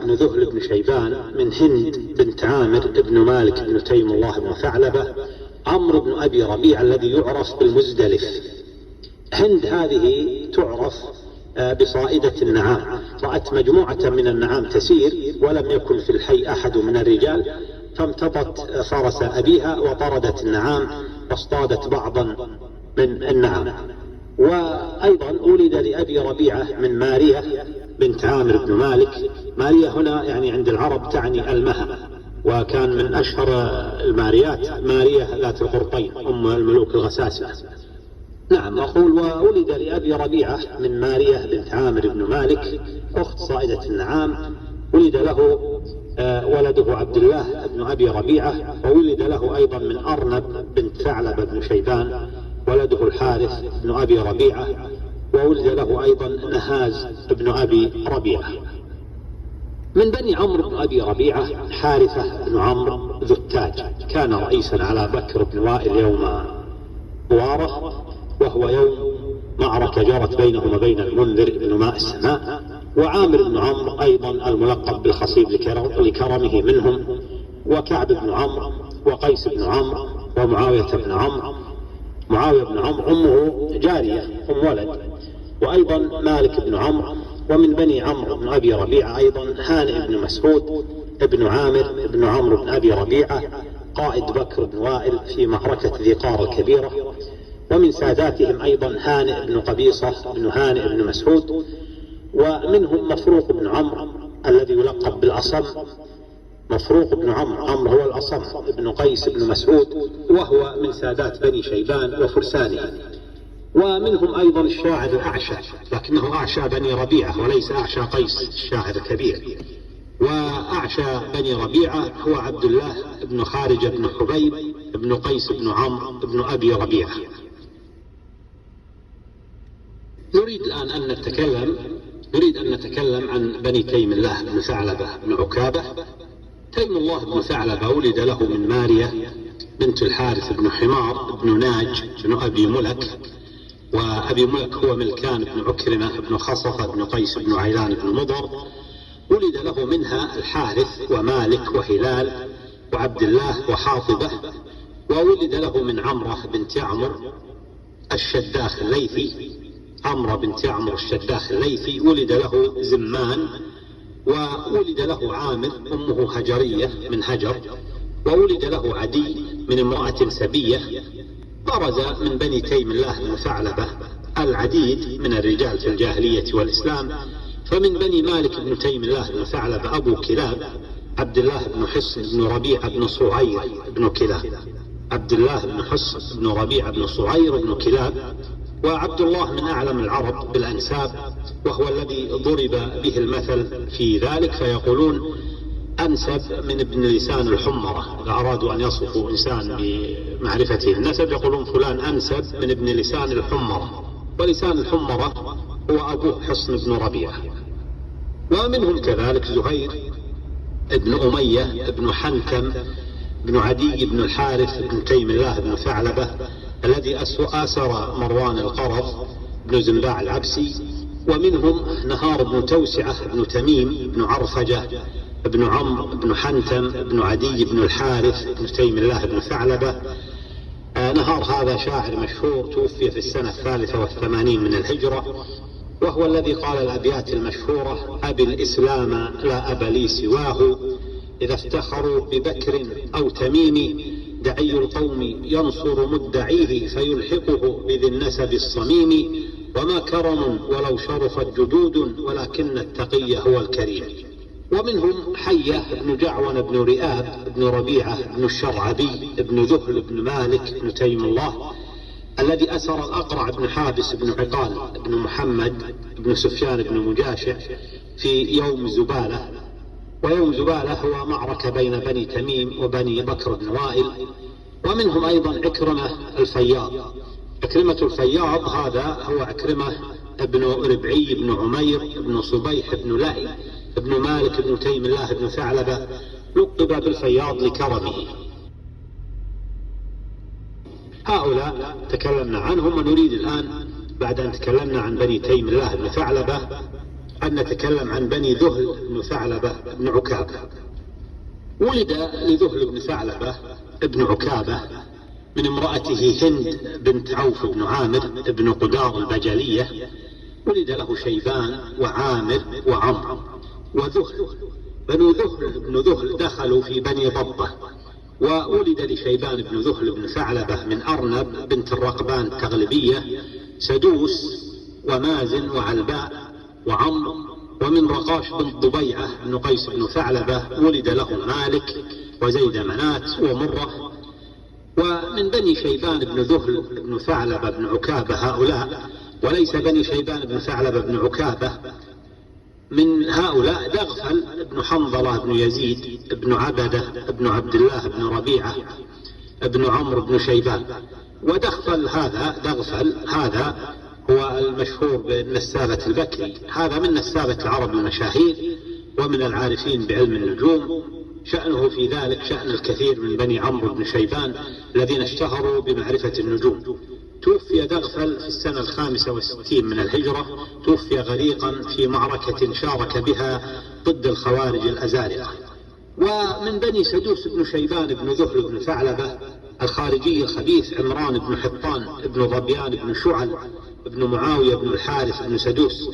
بن ذهل بن شيبان، من هند بنت عامر بن مالك بن تيم الله بن ثعلبة، عمرو بن أبي ربيعة الذي يعرف بالمزدلف. هند هذه تعرف بصائدة النعام، رأت مجموعة من النعام تسير ولم يكن في الحي أحد من الرجال، فامتطت فرس أبيها وطردت النعام واصطادت بعضا من النعام. وأيضا ولد لأبي ربيعة من مارية بنت عامر بن مالك. مارية هنا يعني عند العرب تعني المها، وكان من أشهر الماريات مارية ذات القرطين أم الملوك الغساسنة. نعم، أقول وولد لأبي ربيعة من مارية بنت عامر بن مالك أخت صائدة النعام، ولد له ولده عبد الله بن أبي ربيعة، وولد له أيضا من أرنب بنت ثعلبة بن شيبان ولده الحارث بن أبي ربيعة، وولد له أيضا نهاز بن أبي ربيعة. من بني عمرو بن أبي ربيعة حارثة بن عمرو ذو التاج، كان رئيسا على بكر بن وائل يوم بوارة، وهو يوم معركة جرت بينهم وبين المنذر بن ماء السماء. وعامر بن عمرو أيضا الملقب بالخصيب لكرمه منهم، وكعب بن عمرو، وقيس بن عمرو، ومعاوية بن عمرو. معاوية بن عمرو أمه جارية أم ولد، وأيضا مالك بن عمرو. ومن بني عمرو بن أبي ربيعة أيضا هانئ بن مسعود ابن عامر بن عمرو بن أبي ربيعة قائد بكر بن وائل في معركة ذي قار الكبيرة. ومن ساداتهم أيضا هانئ بن قبيصة بن هانئ بن مسعود. ومنهم مفروق بن عمرو الذي يلقب بالأصم، مفروق بن عمرو، عمرو هو الأصم، ابن قيس بن مسعود، وهو من سادات بني شيبان وفرسانه. ومنهم أيضا الشاعر الأعشى، لكنه أعشى بني ربيعة وليس أعشى قيس الشاعر الكبير. وأعشى بني ربيعة هو عبد الله بن خارجة بن حبيب بن قيس بن عمرو بن أبي ربيعة. نريد الآن أن نتكلم عن بني تيم الله بن ثعلبة بن عكابة. تيم الله بن ثعلبة ولد له من مارية بنت الحارث بن حمار بن ناج بن أبي ملك، وأبي ملك هو ملكان بن عكرمة بن خصفة بن قيس بن عيلان بن مضر. ولد له منها الحارث ومالك وهلال وعبد الله وحاطبة. وولد له من عمرة بنت عمرو الشداخ الليثي، عمرة بنت عمرو الشداخ الليثي. ولد له زمان، وولد له عامر أمه هجرية من هجر. وولد له عدي من امرأة سبية. برز من بني تيم الله بن ثعلبة العديد من الرجال في الجاهلية والإسلام. فمن بني مالك بن تيم الله بن ثعلبة أبو كلاب عبد الله بن حصن بن ربيعة بن صعير بن كلاب، عبد الله بن حصن بن ربيعة بن صعير بن كلاب. وعبد الله من أعلم العرب بالأنساب، وهو الذي ضرب به المثل في ذلك، فيقولون أنسب من ابن لسان الحمرة. إذا أرادوا أن يصفوا إنسان بمعرفته النسب يقولون فلان أنسب من ابن لسان الحمرة، ولسان الحمرة هو أبوه حصن بن ربيعة. ومنهم كذلك زهير ابن أمية ابن حنتم بن عدي بن الحارث بن تيم الله بن ثعلبة الذي آسر مروان القرظ بن زنباع العبسي. ومنهم نهار بن توسعة بن تميم بن عرفجة بن عمرو بن حنتم بن عدي بن الحارث بن تيم الله بن ثعلبة. نهار هذا شاعر مشهور، توفي في السنة 83 من الهجرة، وهو الذي قال الأبيات المشهورة: أبي الإسلام لا أب لي سواه، إذا افتخروا ببكر أو تميم، دعي القوم ينصر مدعيه فيلحقه بذي النسب الصميم، وما كرم ولو شرفت جدود، ولكن التقي هو الكريم. ومنهم حية بن جعون بن رئاب بن ربيعة بن الشرعبي بن ذهل بن مالك بن تيم الله الذي أسر الأقرع بن حابس بن عقال بن محمد بن سفيان بن مجاشع في يوم زبالة. ويوم زبالة هو معركة بين بني تميم وبني بكر بن وائل. ومنهم أيضا عكرمة الفياض. عكرمة الفياض هذا هو عكرمة ابن ربعي بن عمير بن صبيح بن لأي ابن مالك بن تيم الله بن ثعلبة، لقب بالفياض لكرمه. هؤلاء تكلمنا عنهم، ونريد الآن بعد أن تكلمنا عن بني تيم الله بن ثعلبة أن نتكلم عن بني ذهل بن ثعلبة بن عكابة. ولد لذهل بن ثعلبة بن عكابة من امرأته هند بنت عوف بن عامر بن قدار البجلية. ولد له شيبان وعامر وعمرو وذهل. بنو ذهل بن ذهل دخلوا في بني ضبة. وولد لشيبان بن ذهل بن ثعلبة من أرنب بنت الرقبان التغلبية سدوس ومازن وعلباء وعمرو. ومن رقاش بن ضبيعة بن قيس بن ثعلبة ولد له مالك وزيد منات ومرة. ومن بني شيبان بن ذهل بن ثعلبة بن عكابة هؤلاء، وليس بني شيبان بن ثعلبة بن عكابة، من هؤلاء دغفل بن حنظلة بن يزيد بن عبدة بن عبد الله بن ربيعة بن عمرو بن شيبان. ودغفل هذا هو المشهور بالنسابة البكري، هذا من نسابة العرب المشاهير ومن العارفين بعلم النجوم. شأنه في ذلك شأن الكثير من بني عمرو بن شيبان الذين اشتهروا بمعرفة النجوم. توفي دغفل في السنة 65 من الهجرة، توفي غريقا في معركة شارك بها ضد الخوارج الأزارقة. ومن بني سدوس بن شيبان بن ذهل بن ثعلبة الخارجي الخبيث عمران بن حطان بن ظبيان بن شعل بن معاوية بن الحارث بن سدوس،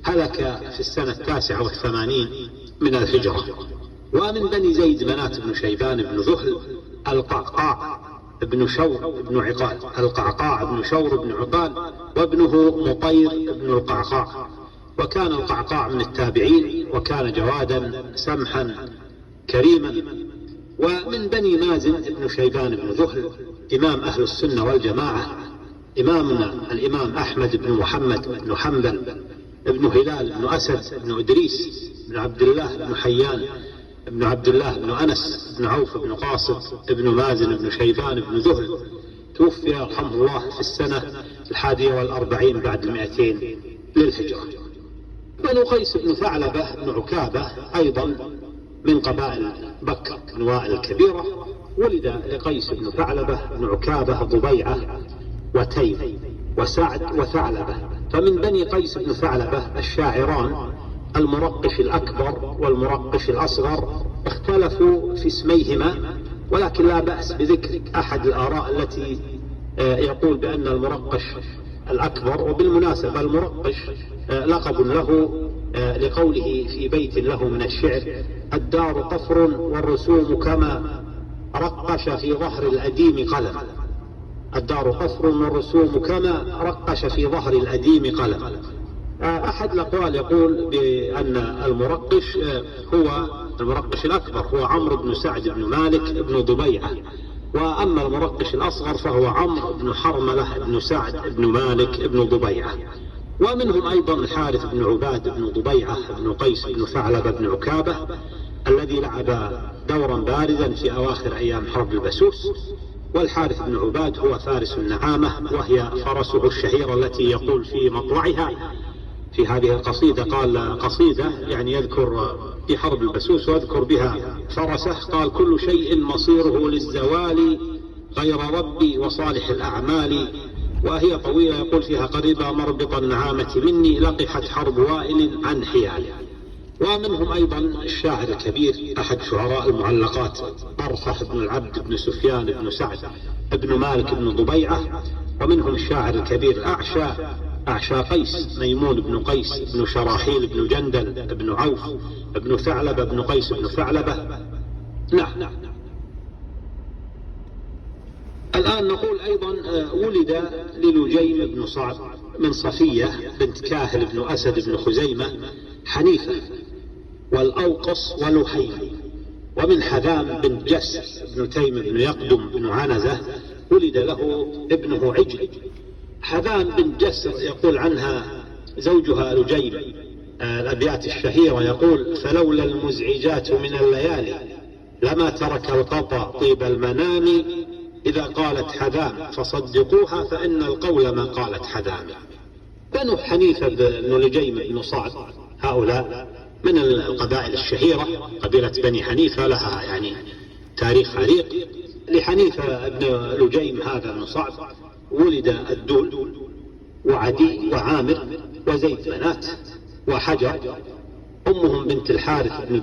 هلك في السنة 89 من الهجرة. ومن بني زيد بنات بن شيبان بن ذهل القعقاع بن شور بن عقال، القعقاع بن شور بن عقال وابنه مطير بن القعقاع. وكان القعقاع من التابعين، وكان جوادا سمحا كريما. ومن بني مازن بن شيبان بن ذهل إمام أهل السنة والجماعة، إمامنا الإمام أحمد بن محمد بن حنبل بن هلال بن أسد بن إدريس بن عبد الله بن حيان بن عبد الله بن أنس بن عوف بن قاصد بن مازن بن شيبان بن ذهل، توفي رحمه الله في السنة 41 بعد 200 للهجرة. بنو قيس بن ثعلبة بن عكابة أيضا من قبائل بكر بن وائل الكبيرة. ولد لقيس بن ثعلبة بن عكابة ضبيعة وتيم وسعد وثعلبة. فمن بني قيس بن ثعلبة الشاعران المرقش الأكبر والمرقش الأصغر اختلفوا في اسميهما، ولكن لا بأس بذكر أحد الآراء التي يقول بأن المرقش الأكبر. وبالمناسبة المرقش لقب له لقوله في بيت له من الشعر: الدار قفر والرسوم كما رقش في ظهر الأديم قلم. الدار قفر والرسوم كما رقش في ظهر الأديم قلم. أحد الأقوال يقول بأن المرقش هو المرقش الأكبر هو عمرو بن سعد بن مالك بن ضبيعة، وأما المرقش الأصغر فهو عمرو بن حرملة بن سعد بن مالك بن ضبيعة. ومنهم أيضا الحارث بن عباد بن ضبيعة بن قيس بن ثعلبة بن عكابة الذي لعب دورا بارزا في أواخر أيام حرب البسوس. والحارث بن عباد هو فارس النعامة، وهي فرسه الشهيرة التي يقول في مطلعها في هذه القصيدة، قال قصيدة يعني يذكر في حرب البسوس ويذكر بها فرسه، قال: كل شيء مصيره للزوال غير ربي وصالح الأعمال. وهي طويلة يقول فيها: قريبا مربط النعامة مني لقحت حرب وائل عن حيال. ومنهم أيضا الشاعر الكبير أحد شعراء المعلقات طرفة بن العبد بن سفيان بن سعد بن مالك بن ضبيعة. ومنهم الشاعر الكبير أعشى قيس ميمون بن قيس بن شراحيل بن جندل بن عوف بن ثعلبة بن قيس بن ثعلبة. نعم. الآن نقول أيضا ولد للجيم بن صعب من صفية بنت كاهل بن أسد بن خزيمة حنيفة والأوقص ولحيم. ومن حذام بن جسر بن تيم بن يقدم بن عنزة ولد له ابنه عجل. حذام بن جسر يقول عنها زوجها لجيم الأبيات الشهيرة، يقول: فلولا المزعجات من الليالي لما ترك القطا طيب المنام، إذا قالت حذام فصدقوها فإن القول ما قالت حذام. بنو حنيفة بن لجيم بن صعد هؤلاء من القبائل الشهيرة. قبيلة بني حنيفة لها يعني تاريخ عريق. لحنيفة بن لجيم هذا بن صعد ولد الدول وعدي وعامر وزيد بنات. وحجر، أمهم بنت الحارث بن